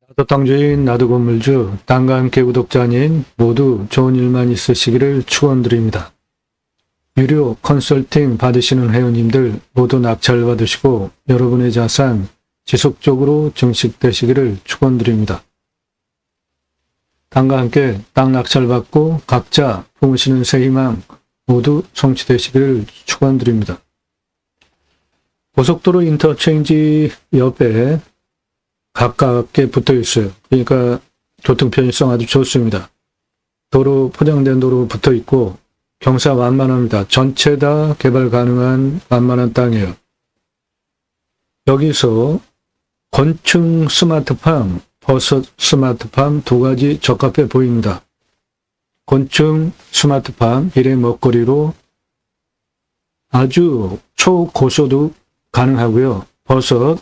나도 땅주인, 나도 건물주, 땅과 함께 구독자님 모두 좋은 일만 있으시기를 축원드립니다. 유료 컨설팅 받으시는 회원님들 모두 낙찰 받으시고 여러분의 자산 지속적으로 증식되시기를 축원드립니다. 땅과 함께 땅 낙찰 받고 각자 품으시는 새 희망 모두 성취되시기를 축원드립니다. 고속도로 인터체인지 옆에 가깝게 붙어 있어요. 그러니까 교통 편의성 아주 좋습니다. 도로, 포장된 도로 붙어 있고 경사 완만합니다. 전체 다 개발 가능한 완만한 땅이에요. 여기서 곤충 스마트팜, 버섯 스마트팜 두 가지 적합해 보입니다. 곤충 스마트팜 일의 먹거리로 아주 초고소득 가능하고요. 버섯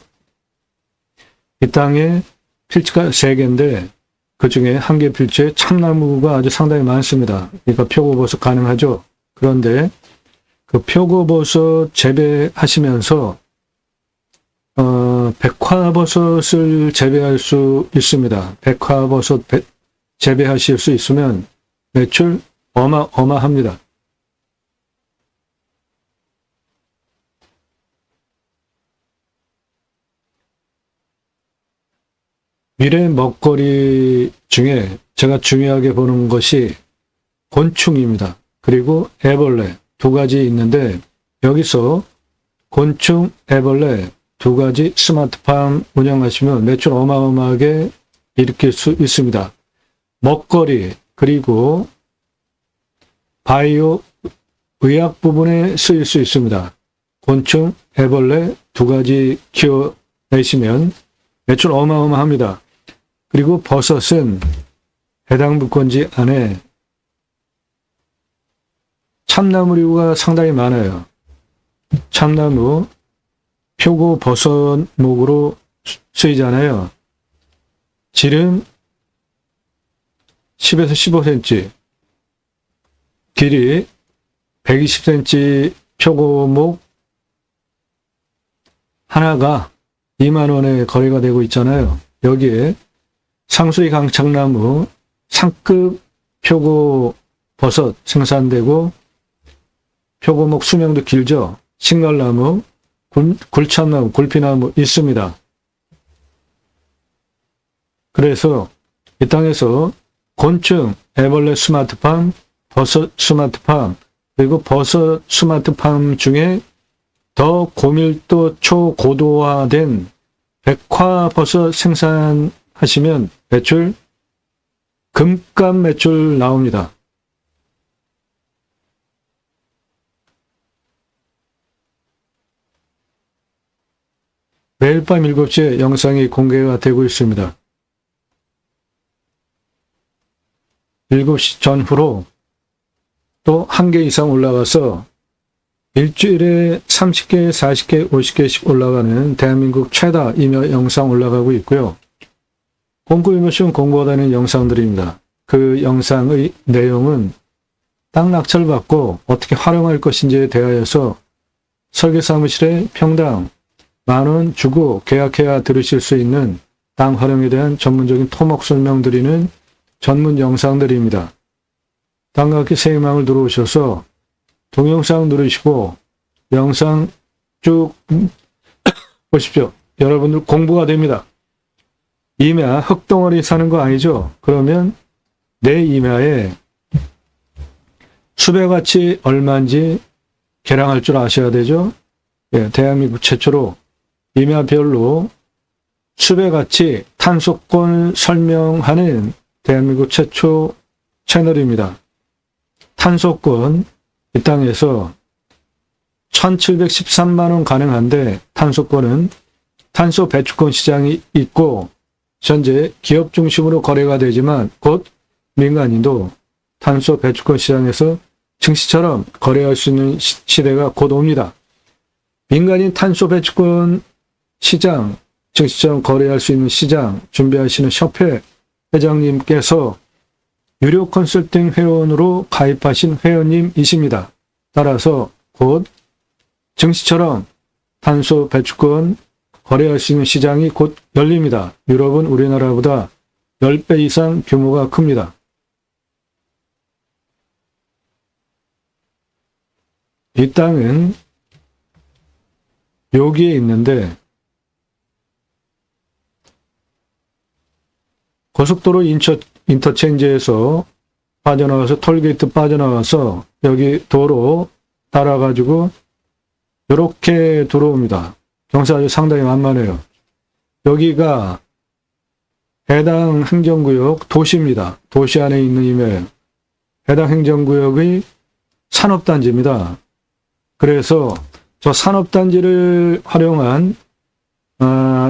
이 땅에 필지가 3개인데 그 중에 1개 필지에 참나무가 아주 상당히 많습니다. 그러니까 표고버섯 가능하죠. 그런데 그 표고버섯 재배하시면서 백화버섯을 재배할 수 있습니다. 백화버섯 재배하실 수 있으면 매출 어마어마합니다. 미래 먹거리 중에 제가 중요하게 보는 것이 곤충입니다. 그리고 애벌레 두 가지 있는데 여기서 곤충, 애벌레 두 가지 스마트팜 운영하시면 매출 어마어마하게 일으킬 수 있습니다. 먹거리 그리고 바이오 의학 부분에 쓰일 수 있습니다. 곤충, 애벌레 두 가지 키워내시면 매출 어마어마합니다. 그리고 버섯은 해당 물건지 안에 참나무류가 상당히 많아요. 참나무, 표고 버섯목으로 쓰이잖아요. 지름 10에서 15cm, 길이 120cm 표고목 하나가 2만 원에 거래가 되고 있잖아요. 여기에 상수리 강창나무 상급 표고 버섯 생산되고 표고목 수명도 길죠. 신갈나무, 굴참나무, 굴피나무 있습니다. 그래서 이 땅에서 곤충, 애벌레 스마트팜, 버섯 스마트팜, 그리고 버섯 스마트팜 중에 더 고밀도 초고도화된 백화버섯 생산하시면 매출, 금값 매출 나옵니다. 매일 밤 7시에 영상이 공개가 되고 있습니다. 7시 전후로 또 1개 이상 올라가서 일주일에 30개, 40개, 50개씩 올라가는 대한민국 최다 임야 영상 올라가고 있고요. 공구 임요쇼는 공부하다는 영상들입니다. 그 영상의 내용은 땅 낙찰 받고 어떻게 활용할 것인지에 대하여서 설계사무실에 평당 10,000원 주고 계약해야 들으실 수 있는 땅 활용에 대한 전문적인 토목 설명드리는 전문 영상들입니다. 땅과 함께 새 희망을 들어오셔서 동영상 누르시고 영상 쭉 보십시오. 여러분들 공부가 됩니다. 임야 흙덩어리 사는 거 아니죠? 그러면 내 임야에 수배가치 얼마인지 계량할 줄 아셔야 되죠? 예, 대한민국 최초로 임야별로 수배가치 탄소권 설명하는 대한민국 최초 채널입니다. 탄소권 이 땅에서 1,713만 원 가능한데 탄소권은 탄소 배출권 시장이 있고 현재 기업 중심으로 거래가 되지만 곧 민간인도 탄소 배출권 시장에서 증시처럼 거래할 수 있는 시대가 곧 옵니다. 민간인 탄소 배출권 시장, 증시처럼 거래할 수 있는 시장 준비하시는 협회 회장님께서 유료 컨설팅 회원으로 가입하신 회원님이십니다. 따라서 곧 증시처럼 탄소 배출권 거래할 수 있는 시장이 곧 열립니다. 유럽은 우리나라보다 10배 이상 규모가 큽니다. 이 땅은 여기에 있는데 고속도로 인터체인지에서 빠져나와서 톨게이트 빠져나와서 여기 도로 따라가지고 이렇게 들어옵니다. 경사 상당히 만만해요. 여기가 해당 행정구역 도시입니다. 도시 안에 있는 임야예요. 해당 행정구역의 산업단지입니다. 그래서 저 산업단지를 활용한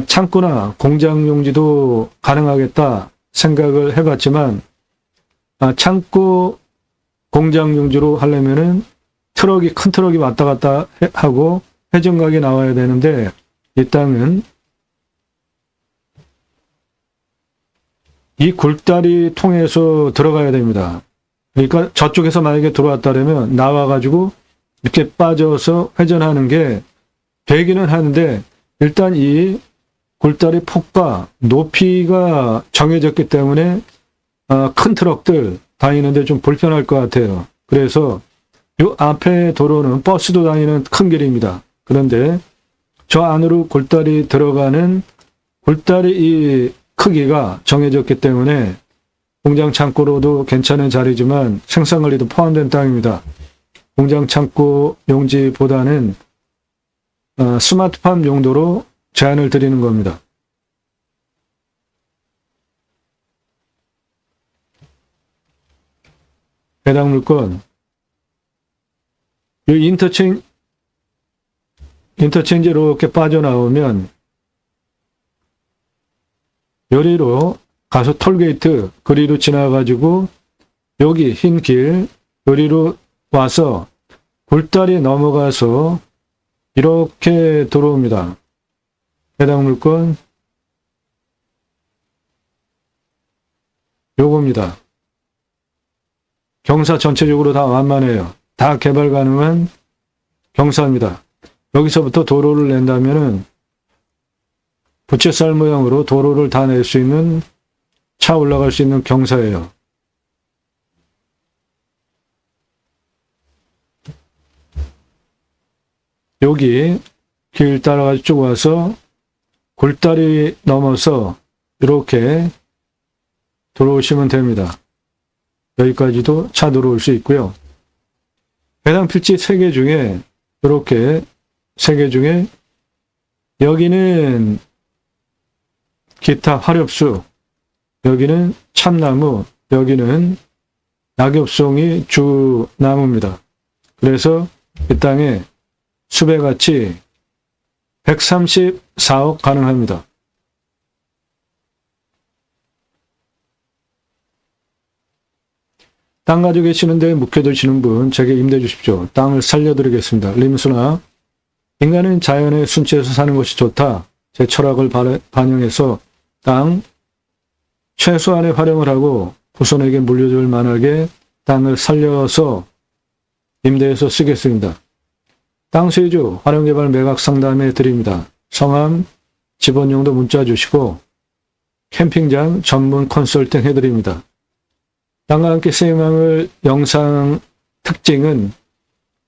창고나 공장 용지도 가능하겠다 생각을 해봤지만 창고 공장 용지로 하려면은 큰 트럭이 왔다 갔다 하고 회전각이 나와야 되는데 이 땅은 이 굴다리 통해서 들어가야 됩니다. 그러니까 저쪽에서 만약에 들어왔다면 나와가지고 이렇게 빠져서 회전하는 게 되기는 하는데 일단 이 굴다리 폭과 높이가 정해졌기 때문에 큰 트럭들 다니는데 좀 불편할 것 같아요. 그래서 이 앞에 도로는 버스도 다니는 큰 길입니다. 그런데 저 안으로 굴다리 들어가는 굴다리 이 크기가 정해졌기 때문에 공장 창고로도 괜찮은 자리지만 생산관리도 포함된 땅입니다. 공장 창고 용지보다는 스마트팜 용도로 제한을 드리는 겁니다. 해당 물건 이 인터체인지로 이렇게 빠져나오면 요리로 가서 톨게이트 거리로 지나가지고 여기 흰 길 요리로 와서 굴다리 넘어가서 이렇게 들어옵니다. 해당 물건 요겁니다. 경사 전체적으로 다 완만해요. 다 개발 가능한 경사입니다. 여기서부터 도로를 낸다면은 부채살 모양으로 도로를 다 낼 수 있는 차 올라갈 수 있는 경사예요. 여기 길 따라가 쭉 와서 굴다리 넘어서 이렇게 들어오시면 됩니다. 여기까지도 차 들어올 수 있고요. 해당 필지 3개 중에 이렇게 3개 중에 여기는 기타 화렵수, 여기는 참나무, 여기는 낙엽송이 주 나무입니다. 그래서 이 땅에 수배가치 134억 가능합니다. 땅 가지고 계시는데 묵혀두시는 분 제게 임대 주십시오. 땅을 살려드리겠습니다. 림수나 인간은 자연의 순치에서 사는 것이 좋다. 제 철학을 반영해서 땅 최소한의 활용을 하고 후손에게 물려줄 만하게 땅을 살려서 임대해서 쓰겠습니다. 땅 소유주 활용개발 매각 상담해 드립니다. 성함, 집원용도 문자 주시고 캠핑장 전문 컨설팅 해드립니다. 땅과 함께 세이망을 영상 특징은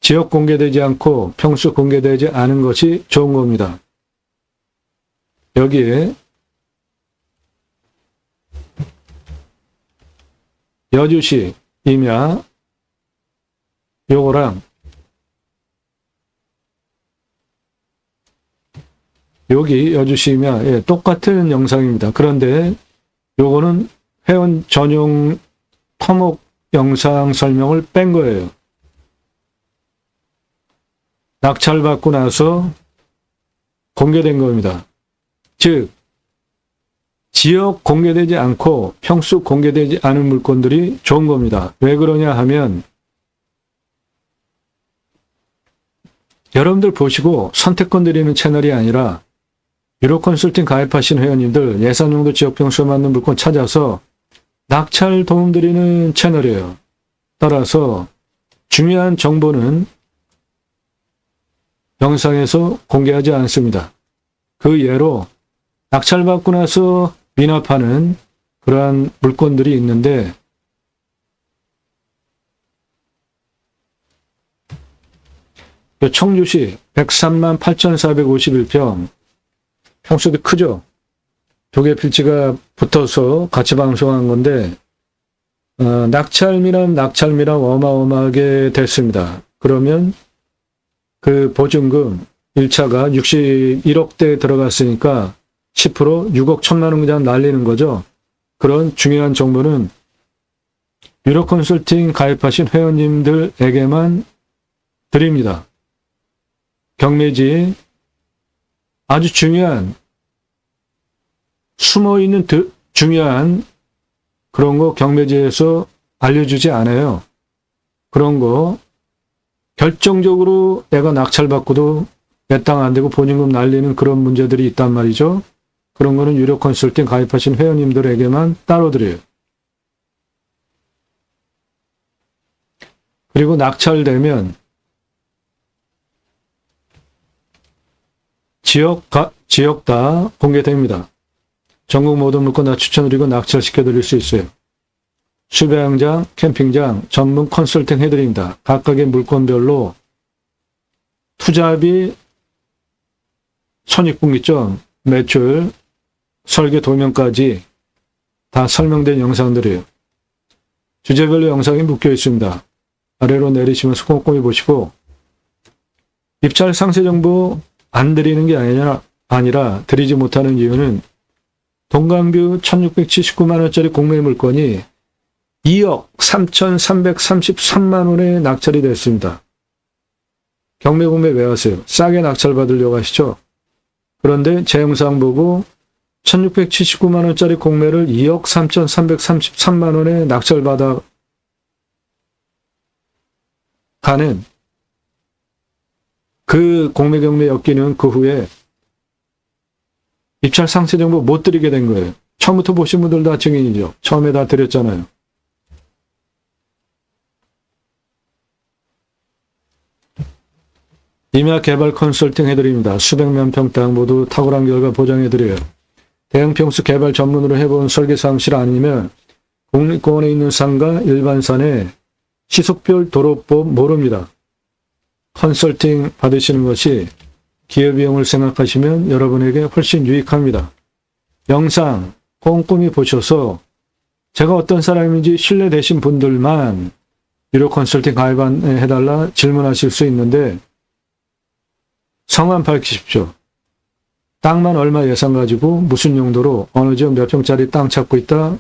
지역 공개되지 않고 평수 공개되지 않은 것이 좋은 겁니다. 여기에 여주시 임야 요거랑 여기 여주시 임야 똑같은 영상입니다. 그런데 요거는 회원 전용 토목 영상 설명을 뺀 거예요. 낙찰받고 나서 공개된 겁니다. 즉 지역 공개되지 않고 평수 공개되지 않은 물건들이 좋은 겁니다. 왜 그러냐 하면 여러분들 보시고 선택권 드리는 채널이 아니라 유로 컨설팅 가입하신 회원님들 예산용도 지역 평수에 맞는 물건 찾아서 낙찰 도움 드리는 채널이에요. 따라서 중요한 정보는 영상에서 공개하지 않습니다. 그 예로 낙찰받고 나서 미납하는 그러한 물건들이 있는데, 청주시 103만 8,451평, 평수도 크죠? 두 개 필지가 붙어서 같이 방송한 건데, 낙찰미남 어마어마하게 됐습니다. 그러면 그 보증금 1차가 61억대 들어갔으니까 10% 6억 1천만 원 그냥 날리는 거죠. 그런 중요한 정보는 유로컨설팅 가입하신 회원님들에게만 드립니다. 경매지 아주 중요한 숨어있는 중요한 그런 거 경매지에서 알려주지 않아요. 그런 거 결정적으로 내가 낙찰받고도 내 땅 안 되고 보증금 날리는 그런 문제들이 있단 말이죠. 그런 거는 유료 컨설팅 가입하신 회원님들에게만 따로 드려요. 그리고 낙찰되면 지역 다 공개됩니다. 전국 모든 물건 다 추천드리고 낙찰시켜드릴 수 있어요. 수배양장, 캠핑장 전문 컨설팅 해드립니다. 각각의 물건별로 투자비, 손익분기점, 매출, 설계 도면까지 다 설명된 영상들이에요. 주제별로 영상이 묶여 있습니다. 아래로 내리시면서 꼼꼼히 보시고, 입찰 상세 정보 안 드리는 게 아니라 드리지 못하는 이유는 동강뷰 1679만원짜리 공매 물건이 2억 3,333만원에 낙찰이 됐습니다. 경매 공매 왜 하세요? 싸게 낙찰 받으려고 하시죠? 그런데 제 영상 보고 1679만원짜리 공매를 2억 3,333만원에 낙찰 받아 가는 그 공매 경매 엮이는 그 후에 입찰 상세 정보 못 드리게 된 거예요. 처음부터 보신 분들 다 증인이죠. 처음에 다 드렸잖아요. 임야 개발 컨설팅 해드립니다. 수백만 평 땅 모두 탁월한 결과 보장해드려요. 대형 평수 개발 전문으로 해본 설계사무실 아니면 국립공원에 있는 산과 일반산에 시속별 도로법 모릅니다. 컨설팅 받으시는 것이 기회비용을 생각하시면 여러분에게 훨씬 유익합니다. 영상 꼼꼼히 보셔서 제가 어떤 사람인지 신뢰되신 분들만 유료 컨설팅 가입해달라 질문하실 수 있는데 성함 밝히십시오. 땅만 얼마 예산 가지고 무슨 용도로 어느 지역 몇 평짜리 땅 찾고 있다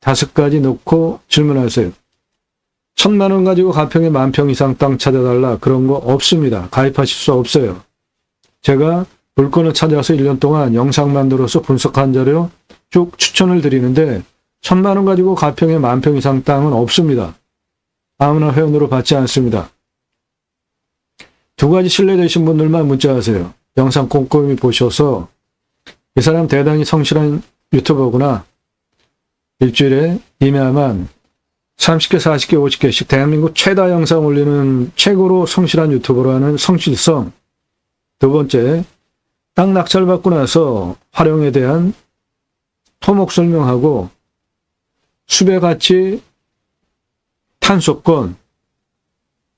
5가지 놓고 질문하세요. 1,000만 원 가지고 가평에 10,000평 이상 땅 찾아달라 그런 거 없습니다. 가입하실 수 없어요. 제가 물건을 찾아서 1년 동안 영상 만들어서 분석한 자료 쭉 추천을 드리는데 1,000만 원 가지고 가평에 10,000평 이상 땅은 없습니다. 아무나 회원으로 받지 않습니다. 2가지 신뢰되신 분들만 문자하세요. 영상 꼼꼼히 보셔서 이 사람 대단히 성실한 유튜버구나. 일주일에 이메야만 30개, 40개, 50개씩 대한민국 최다 영상 올리는 최고로 성실한 유튜버로 하는 성실성. 2번째, 땅 낙찰받고 나서 활용에 대한 토목 설명하고 수배가치 탄소권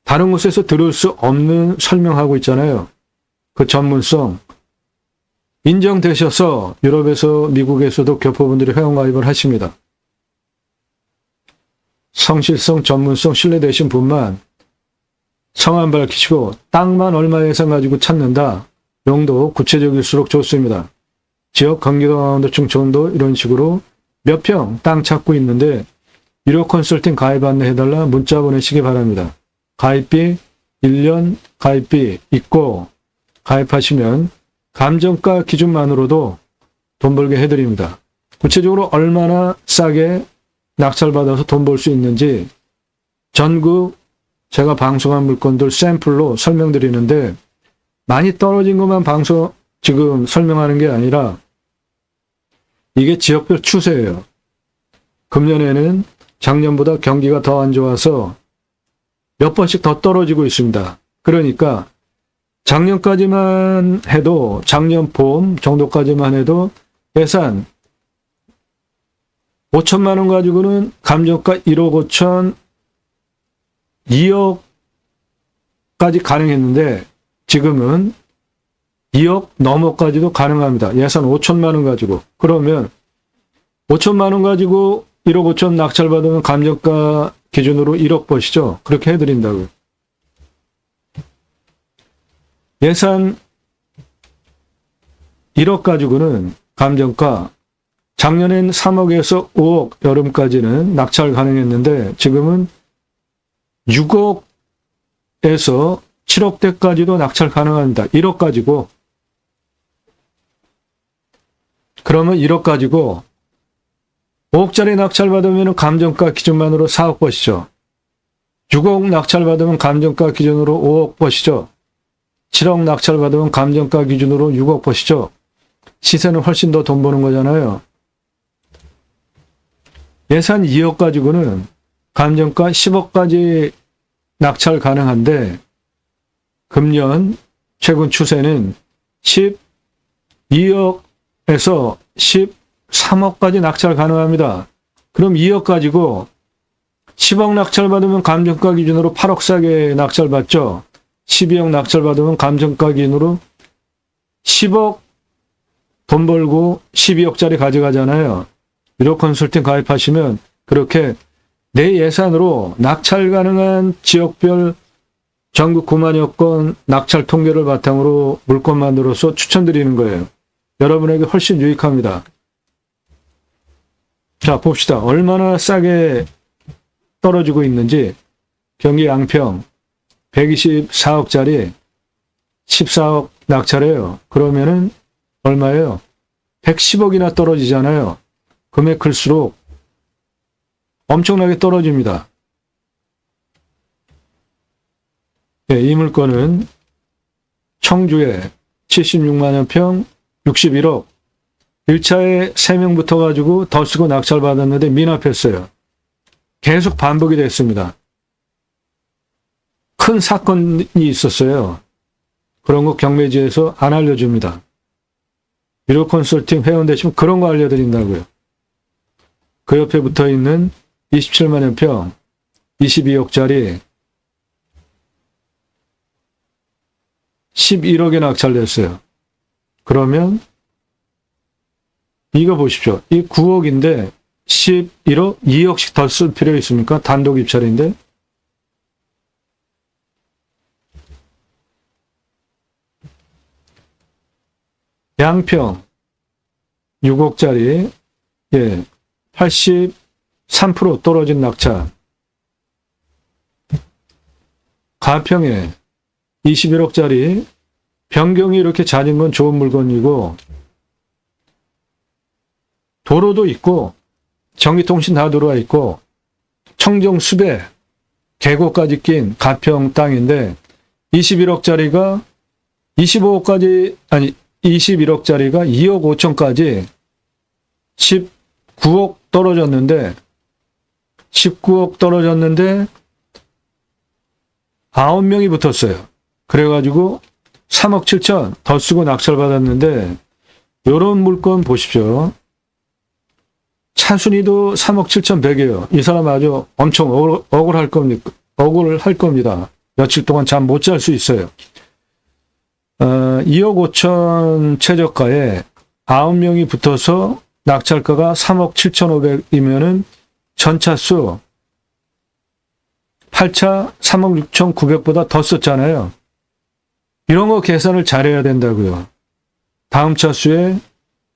다른 곳에서 들을 수 없는 설명하고 있잖아요. 그 전문성 인정되셔서 유럽에서 미국에서도 교포분들이 회원가입을 하십니다. 성실성, 전문성, 신뢰되신 분만 성함 밝히시고 땅만 얼마 예산 가지고 찾는다. 용도 구체적일수록 좋습니다. 지역 경기도, 강원도, 충청도 이런 식으로 몇 평 땅 찾고 있는데 유료 컨설팅 가입 안내해달라 문자 보내시기 바랍니다. 가입비 1년 가입비 있고 가입하시면 감정가 기준만으로도 돈 벌게 해드립니다. 구체적으로 얼마나 싸게 낙찰받아서 돈 벌 수 있는지 전국 제가 방송한 물건들 샘플로 설명드리는데 많이 떨어진 것만 지금 설명하는 게 아니라 이게 지역별 추세예요. 금년에는 작년보다 경기가 더 안 좋아서 몇 번씩 더 떨어지고 있습니다. 그러니까 작년까지만 해도, 작년 봄 정도까지만 해도 예산 5천만 원 가지고는 감정가 1억 5천, 2억까지 가능했는데 지금은 2억 넘어까지도 가능합니다. 예산 5천만 원 가지고. 그러면 5천만 원 가지고 1억 5천 낙찰받으면 감정가 기준으로 1억 버시죠. 그렇게 해드린다고요. 예산 1억 가지고는 감정가 작년엔 3억에서 5억 여름까지는 낙찰 가능했는데 지금은 6억에서 7억대까지도 낙찰 가능합니다. 1억 가지고. 그러면 1억 가지고 5억짜리 낙찰 받으면 감정가 기준만으로 4억 버시죠. 6억 낙찰 받으면 감정가 기준으로 5억 버시죠. 7억 낙찰 받으면 감정가 기준으로 6억 버시죠. 시세는 훨씬 더 돈 버는 거잖아요. 예산 2억 가지고는 감정가 10억까지 낙찰 가능한데 금년 최근 추세는 12억에서 13억까지 낙찰 가능합니다. 그럼 2억 가지고 10억 낙찰 받으면 감정가 기준으로 8억 싸게 낙찰 받죠. 12억 낙찰 받으면 감정가 기준으로 10억 돈 벌고 12억짜리 가져가잖아요. 1억 컨설팅 가입하시면 그렇게 내 예산으로 낙찰 가능한 지역별 전국 9만여 건 낙찰 통계를 바탕으로 물건 만들어서 추천드리는 거예요. 여러분에게 훨씬 유익합니다. 자, 봅시다. 얼마나 싸게 떨어지고 있는지. 경기 양평 124억짜리 14억 낙찰해요. 그러면은 얼마예요? 110억이나 떨어지잖아요. 금액 클수록 엄청나게 떨어집니다. 네, 이 물건은 청주에 76만여 평 61억 1차에 3명 붙어가지고 더 쓰고 낙찰 받았는데 미납했어요. 계속 반복이 됐습니다. 큰 사건이 있었어요. 그런 거 경매지에서 안 알려줍니다. 유료 컨설팅 회원 되시면 그런 거 알려드린다고요. 그 옆에 붙어있는 27만여 평 22억짜리 11억에 낙찰됐어요. 그러면 이거 보십시오. 이 9억인데 11억, 2억씩 더 쓸 필요 있습니까? 단독 입찰인데. 양평 6억짜리 83% 떨어진 낙찰. 가평에 21억짜리 변경이 이렇게 잦은 건 좋은 물건이고 도로도 있고 전기통신 다 들어와 있고 청정 수배 계곡까지 낀 가평 땅인데 21억짜리가 25억까지 아니 21억짜리가 2억 5천까지 19억 떨어졌는데 9명이 붙었어요. 그래가지고 3억 7천 더 쓰고 낙찰 받았는데 요런 물건 보십시오. 차순위도 3억 7천 100이에요. 이 사람 아주 엄청 억울할 겁니다. 며칠 동안 잠 못 잘 수 있어요. 2억 5천 최저가에 9명이 붙어서 낙찰가가 3억 7,500이면은 전차수 8차 3억 6,900보다 더 썼잖아요. 이런 거 계산을 잘해야 된다고요. 다음 차수에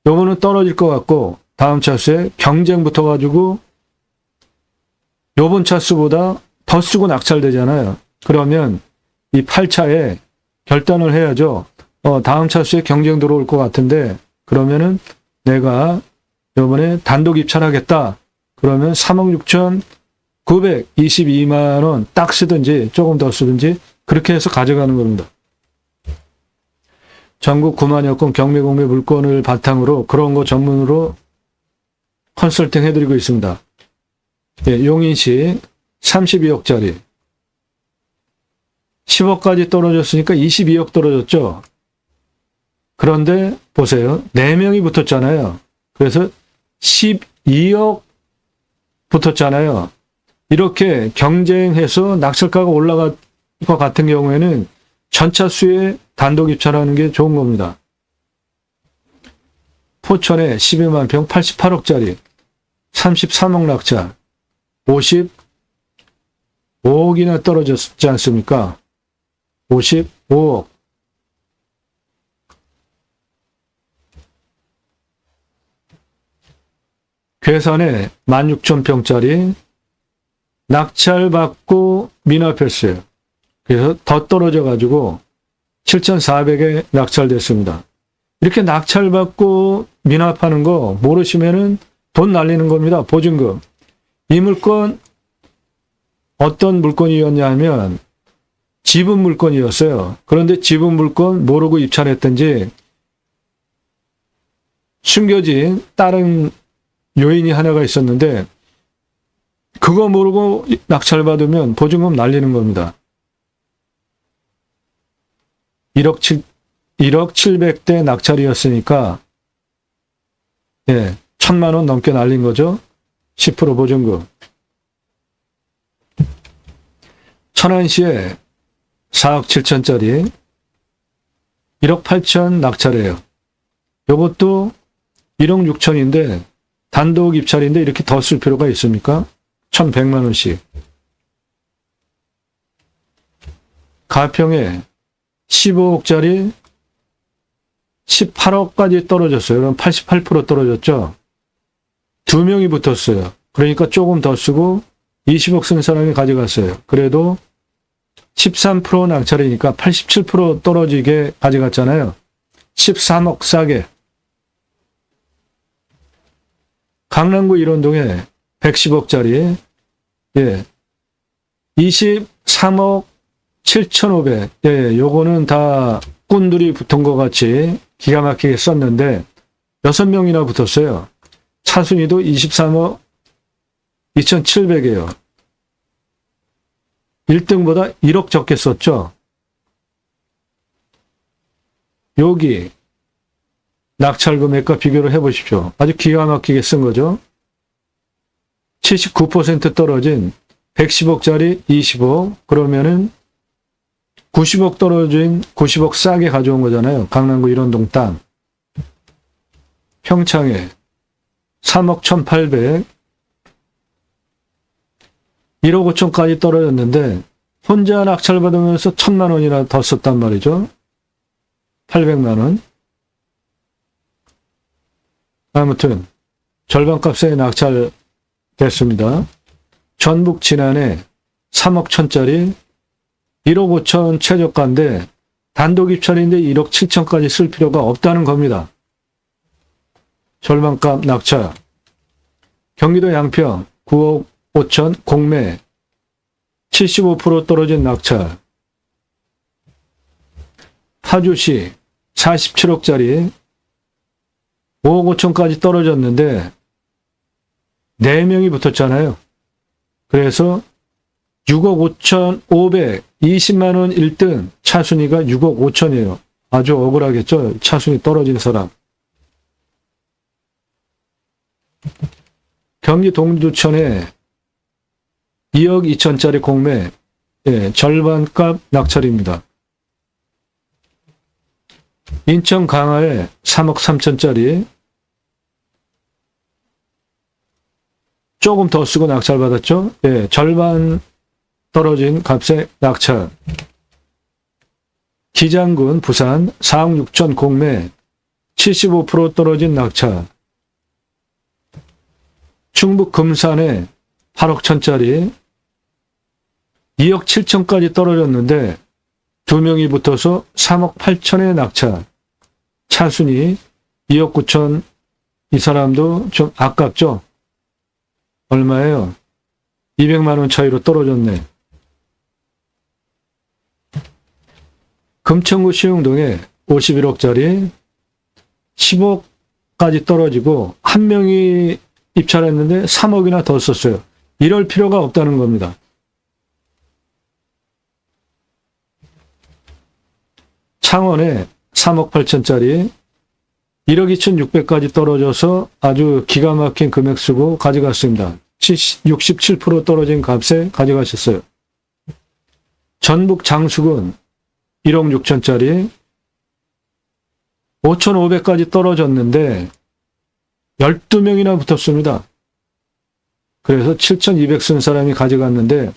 요거는 떨어질 것 같고 다음 차수에 경쟁 붙어가지고 요번 차수보다 더 쓰고 낙찰되잖아요. 그러면 이 8차에 결단을 해야죠. 다음 차수에 경쟁 들어올 것 같은데 그러면은 내가 요번에 단독 입찰하겠다. 그러면 3억 6,922만 원 딱 쓰든지 조금 더 쓰든지 그렇게 해서 가져가는 겁니다. 전국 9만여 건 경매 공매 물건을 바탕으로 그런 거 전문으로 컨설팅 해드리고 있습니다. 용인시 32억짜리 10억까지 떨어졌으니까 22억 떨어졌죠. 그런데 보세요. 4명이 붙었잖아요. 그래서 12억 붙었잖아요. 이렇게 경쟁해서 낙찰가가 올라갈 것 같은 경우에는 전차수에 단독 입찰하는 게 좋은 겁니다. 포천에 12만 평 88억짜리 33억 낙찰 55억이나 떨어졌지 않습니까? 55억. 괴산에 16,000평짜리 낙찰받고 미납했어요. 그래서 더 떨어져가지고 7,400에 낙찰됐습니다. 이렇게 낙찰받고 미납하는 거 모르시면은 돈 날리는 겁니다. 보증금. 이 물건 어떤 물건이었냐 하면 지분 물건이었어요. 그런데 지분 물건 모르고 입찰했든지 숨겨진 다른 요인이 하나가 있었는데 그거 모르고 낙찰받으면 보증금 날리는 겁니다. 1억 700대 낙찰이었으니까 예, 1,000만 원 넘게 날린 거죠. 10% 보증금. 천안시에 4억 7천짜리 1억 8천 낙찰이에요. 이것도 1억 6천인데 단독 입찰인데 이렇게 더 쓸 필요가 있습니까? 1,100만 원씩. 가평에 15억짜리 18억까지 떨어졌어요. 그럼 88% 떨어졌죠? 2명이 붙었어요. 그러니까 조금 더 쓰고 20억 쓴 사람이 가져갔어요. 그래도 13% 낙찰이니까 87% 떨어지게 가져갔잖아요. 13억 싸게. 강남구 일원동에 110억짜리, 예, 23억 7,500. 예, 요거는 다 꾼들이 붙은 것 같이 기가 막히게 썼는데 6명이나 붙었어요. 차순위도 23억 2,700이에요. 1등보다 1억 적게 썼죠. 여기 낙찰 금액과 비교를 해보십시오. 아주 기가 막히게 쓴 거죠. 79% 떨어진 110억짜리 20억. 그러면은 90억 떨어진 90억 싸게 가져온 거잖아요. 강남구 일원동 땅. 평창에 3억 1,800. 1억 5천까지 떨어졌는데 혼자 낙찰받으면서 1,000만 원이나 더 썼단 말이죠. 800만 원. 아무튼 절반값에 낙찰됐습니다. 전북 진안에 3억 1천짜리 1억 5천 최저가인데 단독 입찰인데 1억 7천까지 쓸 필요가 없다는 겁니다. 절반값 낙찰. 경기도 양평 9억 5천 공매 75% 떨어진 낙찰. 파주시 47억짜리 5억 5천까지 떨어졌는데 4명이 붙었잖아요. 그래서 6억 5천 520만 원 1등 차순위가 6억 5천이에요. 아주 억울하겠죠. 차순위 떨어진 사람. 경기 동두천에 2억 2천짜리 공매, 예, 절반값 낙찰입니다. 인천 강화에 3억 3천짜리 조금 더 쓰고 낙찰받았죠. 예, 절반 떨어진 값에 낙찰. 기장군 부산 4억 6천 공매 75% 떨어진 낙찰. 충북 금산에 8억 천짜리 2억 7천까지 떨어졌는데 2명이 붙어서 3억 8천에 낙찰. 차순위 2억 9천. 이 사람도 좀 아깝죠? 얼마예요? 200만 원 차이로 떨어졌네. 금천구 시흥동에 51억짜리 10억까지 떨어지고 한 명이 입찰했는데 3억이나 더 썼어요. 이럴 필요가 없다는 겁니다. 창원에 3억 8천짜리 1억 2,600까지 떨어져서 아주 기가 막힌 금액 쓰고 가져갔습니다. 67% 떨어진 값에 가져가셨어요. 전북 장수군 1억 6천짜리 5,500까지 떨어졌는데 12명이나 붙었습니다. 그래서 7,200 쓴 사람이 가져갔는데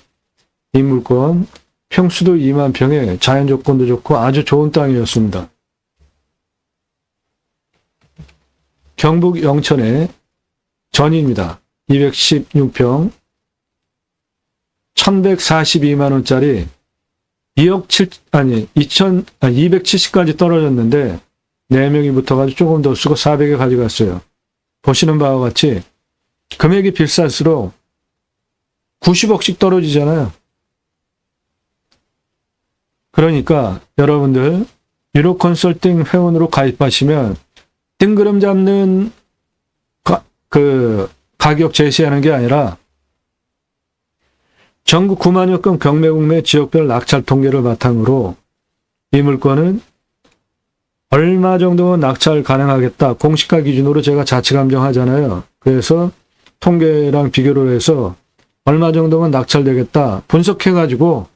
이 물건 평수도 2만 평에 자연 조건도 좋고 아주 좋은 땅이었습니다. 경북 영천의 전입니다. 216평 1,142만 원짜리 270까지 떨어졌는데 4명이 붙어가지고 조금 더 쓰고 400에 가져갔어요. 보시는 바와 같이 금액이 비쌀수록 90억씩 떨어지잖아요. 그러니까 여러분들 유로 컨설팅 회원으로 가입하시면 뜬구름 잡는 가격 제시하는 게 아니라 전국 9만여 건 경매국매 지역별 낙찰 통계를 바탕으로 이 물건은 얼마 정도면 낙찰 가능하겠다. 공시가 기준으로 제가 자치 감정하잖아요. 그래서 통계랑 비교를 해서 얼마 정도면 낙찰되겠다. 분석해가지고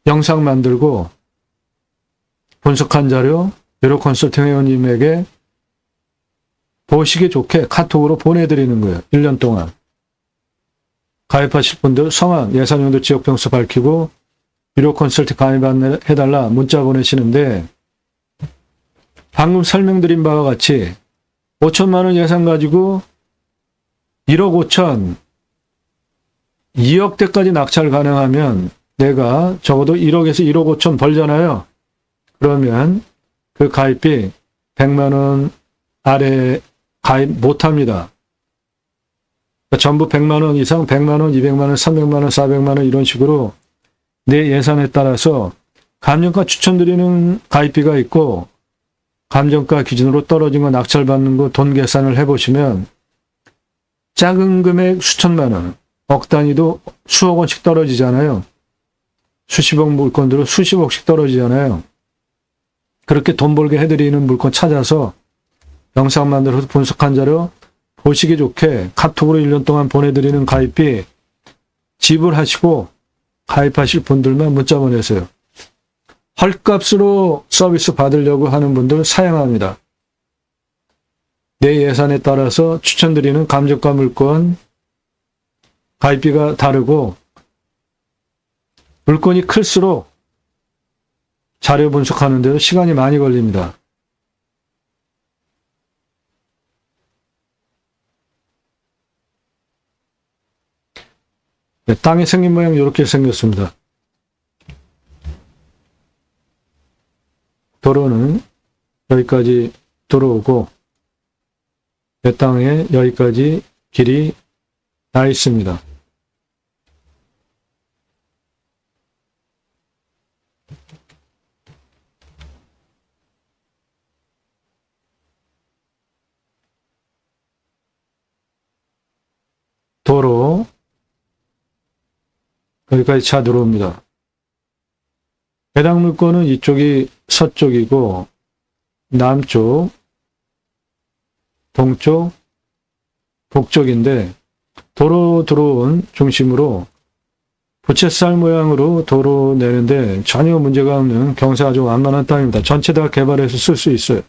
영상 만들고 분석한 자료 유로 컨설팅 회원님에게 보시기 좋게 카톡으로 보내드리는 거예요. 1년 동안. 가입하실 분들 성함, 예산용도 지역병수 밝히고 유로 컨설팅 가입해달라 문자 보내시는데 방금 설명드린 바와 같이 5천만 원 예산 가지고 1억 5천, 2억대까지 낙찰 가능하면 내가 적어도 1억에서 1억 5천 벌잖아요. 그러면 그 가입비 100만 원 아래 가입 못합니다. 그러니까 전부 100만 원 이상, 100만 원, 200만 원, 300만 원, 400만 원 이런 식으로 내 예산에 따라서 감정가 추천드리는 가입비가 있고 감정가 기준으로 떨어진 거 낙찰받는 거 돈 계산을 해보시면 작은 금액 수천만 원, 억 단위도 수억 원씩 떨어지잖아요. 수십억 물건들은 수십억씩 떨어지잖아요. 그렇게 돈 벌게 해드리는 물건 찾아서 영상 만들어서 분석한 자료 보시기 좋게 카톡으로 1년 동안 보내드리는 가입비 지불하시고 가입하실 분들만 문자 보내세요. 헐값으로 서비스 받으려고 하는 분들 사양합니다. 내 예산에 따라서 추천드리는 감정가 물건 가입비가 다르고 물건이 클수록 자료 분석하는 데도 시간이 많이 걸립니다. 네, 땅의 생긴 모양 이렇게 생겼습니다. 도로는 여기까지 들어오고 내 땅에 여기까지 길이 나 있습니다. 도로 여기까지 차 들어옵니다. 해당 물건은 이쪽이 서쪽이고 남쪽, 동쪽, 북쪽인데 도로 들어온 중심으로 부채살 모양으로 도로 내는데 전혀 문제가 없는 경사 아주 완만한 땅입니다. 전체 다 개발해서 쓸 수 있어요.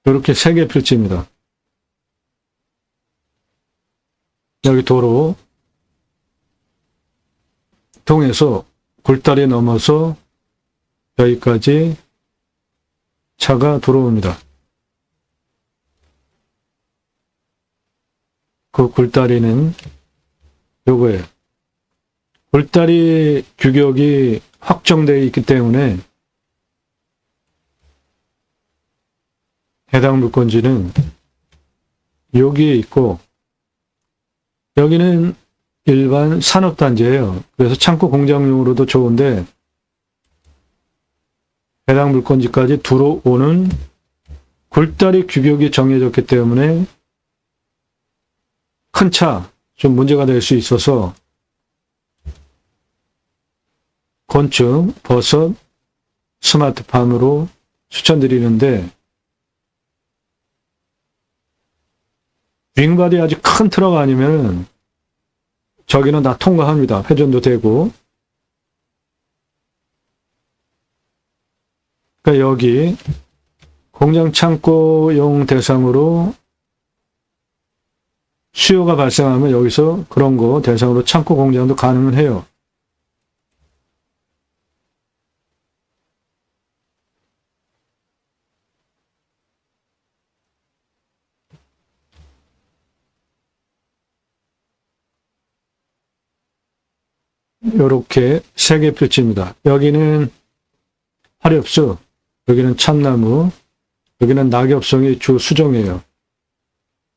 이렇게 3개 필지입니다. 여기 도로 통해서 굴다리 넘어서 여기까지 차가 들어옵니다. 그 굴다리는 요거예요. 굴다리 규격이 확정되어 있기 때문에 해당 물건지는 여기에 있고 여기는 일반 산업단지예요. 그래서 창고 공장용으로도 좋은데 해당 물건지까지 들어오는 굴다리 규격이 정해졌기 때문에 큰 차 좀 문제가 될 수 있어서 곤충, 버섯, 스마트팜으로 추천드리는데 윙바디 아주 큰 트럭 아니면 저기는 다 통과합니다. 회전도 되고. 그러니까 여기 공장 창고용 대상으로 수요가 발생하면 여기서 그런 거 대상으로 창고 공장도 가능은 해요. 이렇게 세 개 표치입니다. 여기는 화렵수, 여기는 참나무, 여기는 낙엽송이 주 수종이에요.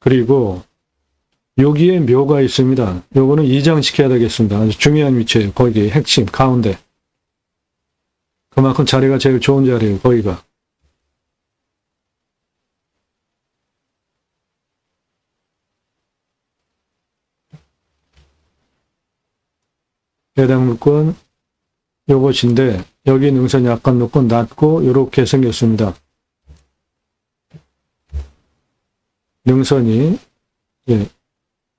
그리고 여기에 묘가 있습니다. 요거는 이장시켜야 되겠습니다. 아주 중요한 위치예요. 거기 핵심 가운데. 그만큼 자리가 제일 좋은 자리예요. 거기가. 해당 물건 요것인데 여기 능선이 약간 높고 낮고 이렇게 생겼습니다. 능선이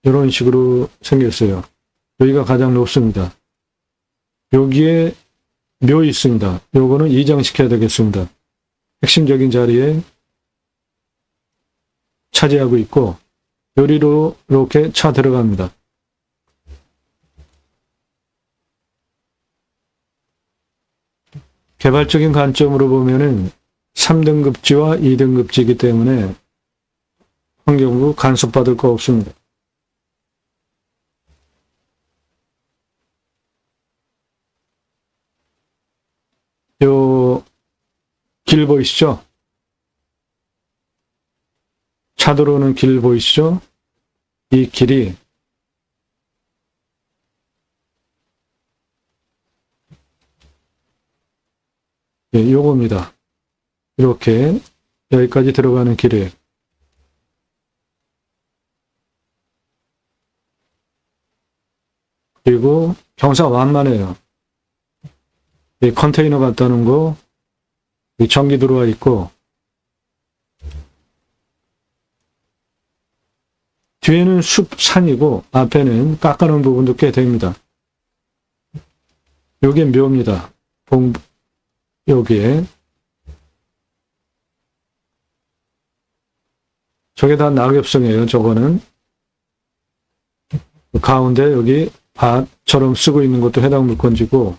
이런 식으로 생겼어요. 여기가 가장 높습니다. 여기에 묘 있습니다. 요거는 이장시켜야 되겠습니다. 핵심적인 자리에 차지하고 있고 요리로 이렇게 차 들어갑니다. 개발적인 관점으로 보면은 3등급지와 2등급지이기 때문에 환경부 간섭받을 거 없습니다. 요 길 보이시죠? 차 들어오는 길 보이시죠? 이 길이 요겁니다. 이렇게 여기까지 들어가는 길이에요. 그리고 경사가 완만해요. 이 컨테이너 갖다는 거, 이 전기 들어와 있고, 뒤에는 산이고, 앞에는 깎아놓은 부분도 꽤 됩니다. 요게 묘입니다. 여기에. 저게 다 낙엽성이에요, 저거는. 가운데 여기 밭처럼 쓰고 있는 것도 해당 물건지고,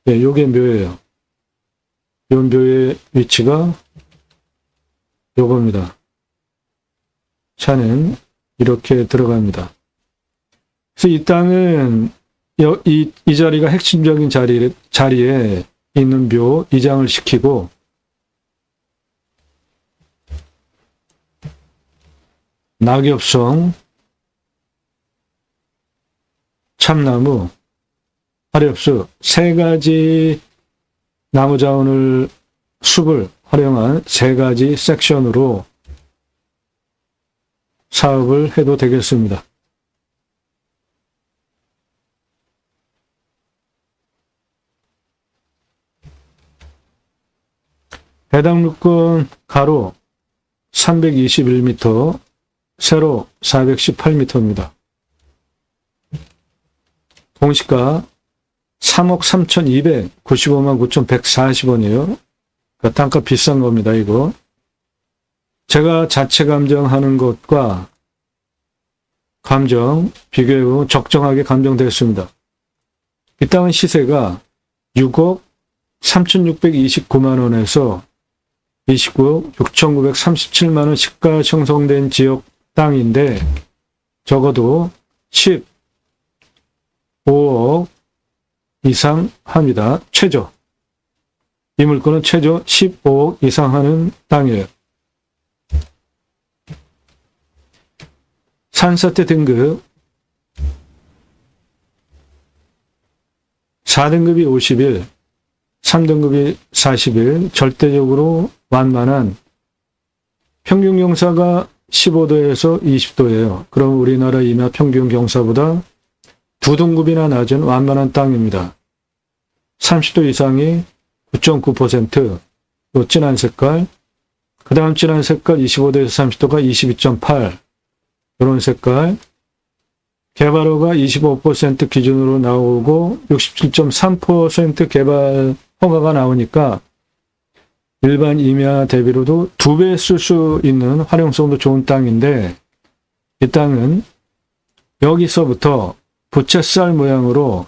요게 묘예요. 요 묘의 위치가 요겁니다. 차는 이렇게 들어갑니다. 그래서 이 땅은 이 자리가 핵심적인 자리에 있는 묘 이장을 시키고 낙엽성, 참나무, 화렵수 세 가지 나무 자원을 숲을 활용한 세 가지 섹션으로 사업을 해도 되겠습니다. 해당 물건 가로 321m, 세로 418m입니다. 공시가 3억 3,295만 9,140원이에요. 그러니까 단가 비싼 겁니다, 이거. 제가 자체 감정하는 것과 감정 비교해보면 적정하게 감정됐습니다. 이 땅은 시세가 6억 3,629만 원에서 29억 6,937만 원 시가 형성된 지역 땅인데 적어도 15억 이상 합니다. 최저. 이 물건은 최저 15억 이상 하는 땅이에요. 산사태 등급 4등급이 51, 3등급이 41, 절대적으로 완만한 평균 경사가 15도에서 20도예요. 그럼 우리나라 임야 평균 경사보다 2등급이나 낮은 완만한 땅입니다. 30도 이상이 9.9%, 요 진한 색깔, 그 다음 진한 색깔 25도에서 30도가 22.8, 이런 색깔, 개발허가 25% 기준으로 나오고 67.3% 개발 허가가 나오니까 일반 임야 대비로도 2배 쓸 수 있는 활용성도 좋은 땅인데, 이 땅은 여기서부터 부채살 모양으로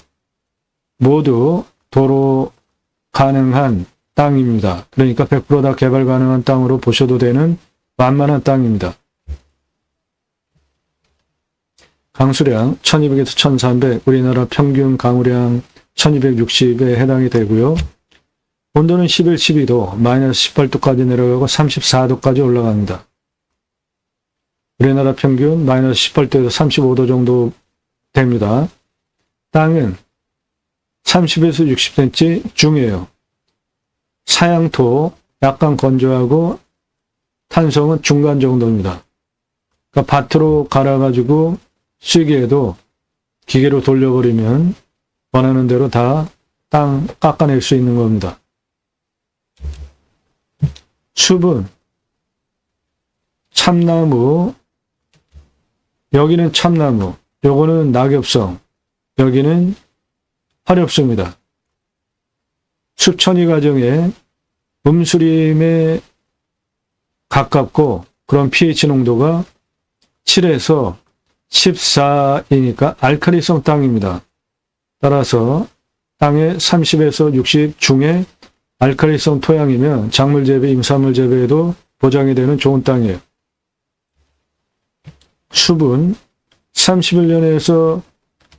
모두 도로 가능한 땅입니다. 그러니까 100% 다 개발 가능한 땅으로 보셔도 되는 완만한 땅입니다. 강수량 1200에서 1300, 우리나라 평균 강우량 1260에 해당이 되고요. 온도는 11, 12도, 마이너스 18도까지 내려가고 34도까지 올라갑니다. 우리나라 평균 마이너스 18도에서 35도 정도 됩니다. 땅은 30에서 60cm 중이에요. 사양토, 약간 건조하고 탄성은 중간 정도입니다. 그러니까 밭으로 갈아가지고 쓰기에도 기계로 돌려버리면 원하는 대로 다 땅 깎아낼 수 있는 겁니다. 숲은 참나무, 여기는 참나무, 요거는 낙엽성, 여기는 화렵수입니다. 숲 처리 과정에 음수림에 가깝고 그런 pH 농도가 7에서 14이니까 알칼리성 땅입니다. 따라서 땅의 30에서 60 중에 알칼리성 토양이면 작물 재배, 임산물 재배에도 보장이 되는 좋은 땅이에요. 숲은 31년에서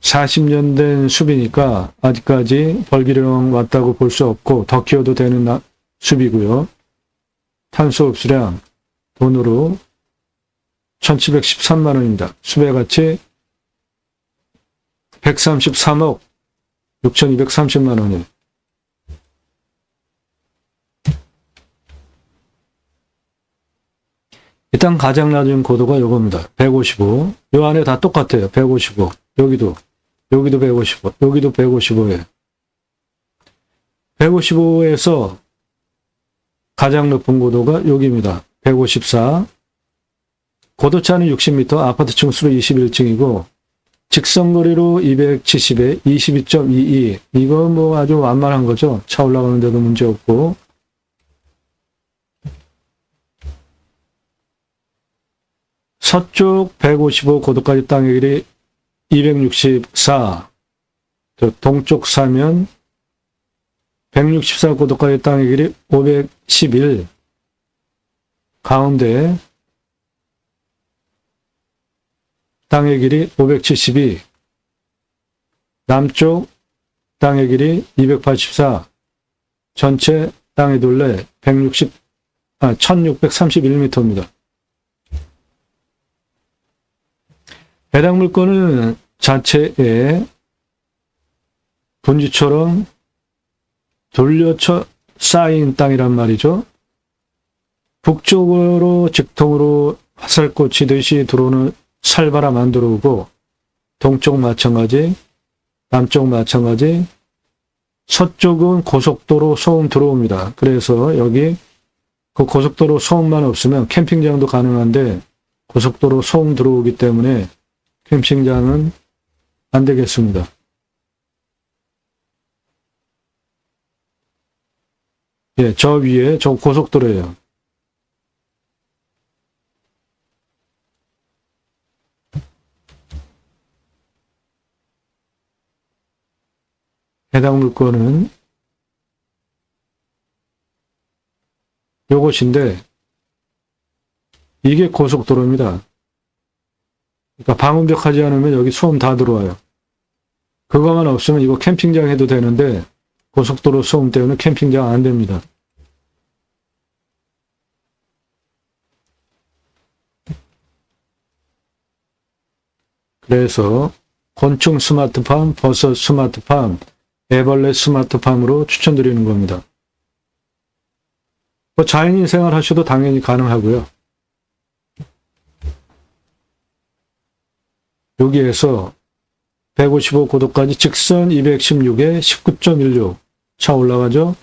40년 된 숲이니까 아직까지 벌기령 왔다고 볼 수 없고 더 키워도 되는 숲이고요. 탄소 흡수량 돈으로 1713만 원입니다. 숲의 가치 133억 6230만 원이에요. 일단 가장 낮은 고도가 요겁니다. 155. 요 안에 다 똑같아요. 155. 여기도 155. 여기도 155예요. 155에서 가장 높은 고도가 여기입니다. 154. 고도차는 60m, 아파트층 수로 21층이고 직선거리로 270에 22.22. 이거 뭐 아주 완만한 거죠. 차 올라가는데도 문제 없고. 서쪽 155 고도까지 땅의 길이 264. 동쪽 사면 164 고도까지 땅의 길이 511. 가운데 땅의 길이 572. 남쪽 땅의 길이 284. 전체 땅의 둘레 1631m입니다. 해당 물건은 자체에 분지처럼 돌려쳐 쌓인 땅이란 말이죠. 북쪽으로 직통으로 화살꽃 치듯이 들어오는 살바람 안 들어오고 동쪽 마찬가지, 남쪽 마찬가지, 서쪽은 고속도로 소음 들어옵니다. 그래서 여기 그 고속도로 소음만 없으면 캠핑장도 가능한데 고속도로 소음 들어오기 때문에 캠핑장은 안 되겠습니다. 예, 저 위에 저 고속도로예요. 해당 물건은 요것인데 이게 고속도로입니다. 그러니까 방음벽 하지 않으면 여기 소음 다 들어와요. 그거만 없으면 이거 캠핑장 해도 되는데 고속도로 소음 때문에 캠핑장 안 됩니다. 그래서 곤충 스마트팜, 버섯 스마트팜 애벌레 스마트팜으로 추천드리는 겁니다. 자연인 생활 하셔도 당연히 가능하고요. 여기에서 155고도까지 직선 216에 19.16 차 올라가죠.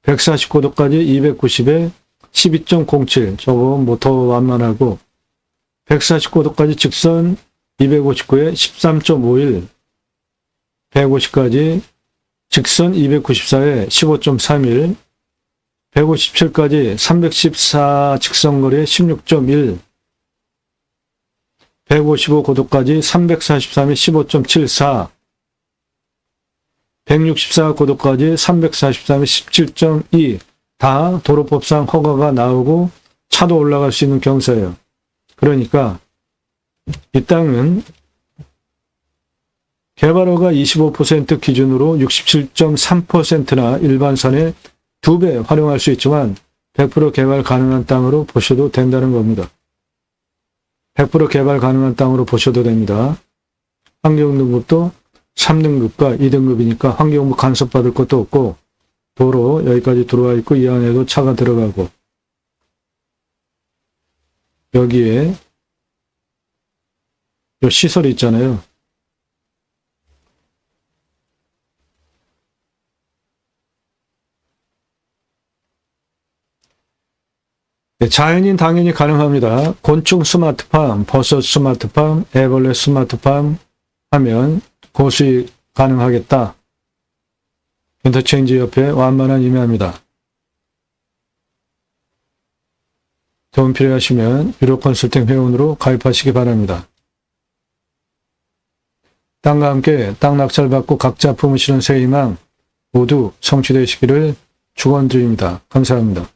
140고도까지 290에 12.07 저거 뭐 더 완만하고 140고도까지 직선 259에 13.51 150까지 직선 294에 15.31 157까지 314 직선거리에 16.1 155고도까지 343에 15.74 164고도까지 343에 17.2 다 도로법상 허가가 나오고 차도 올라갈 수 있는 경사예요. 그러니까 이 땅은 개발허가 25% 기준으로 67.3%나 일반선의 2배 활용할 수 있지만 100% 개발 가능한 땅으로 보셔도 된다는 겁니다. 100% 개발 가능한 땅으로 보셔도 됩니다. 환경등급도 3등급과 2등급이니까 환경부 간섭받을 것도 없고 도로 여기까지 들어와 있고 이 안에도 차가 들어가고 여기에 요 시설이 있잖아요. 자연인 당연히 가능합니다. 곤충 스마트팜, 버섯 스마트팜, 애벌레 스마트팜 하면 고수익 가능하겠다. 인터체인지 옆에 완만한 임야입니다. 도움 필요하시면 유료 컨설팅 회원으로 가입하시기 바랍니다. 땅과 함께 땅 낙찰받고 각자 품으시는 새 희망 모두 성취되시기를 축원드립니다. 감사합니다.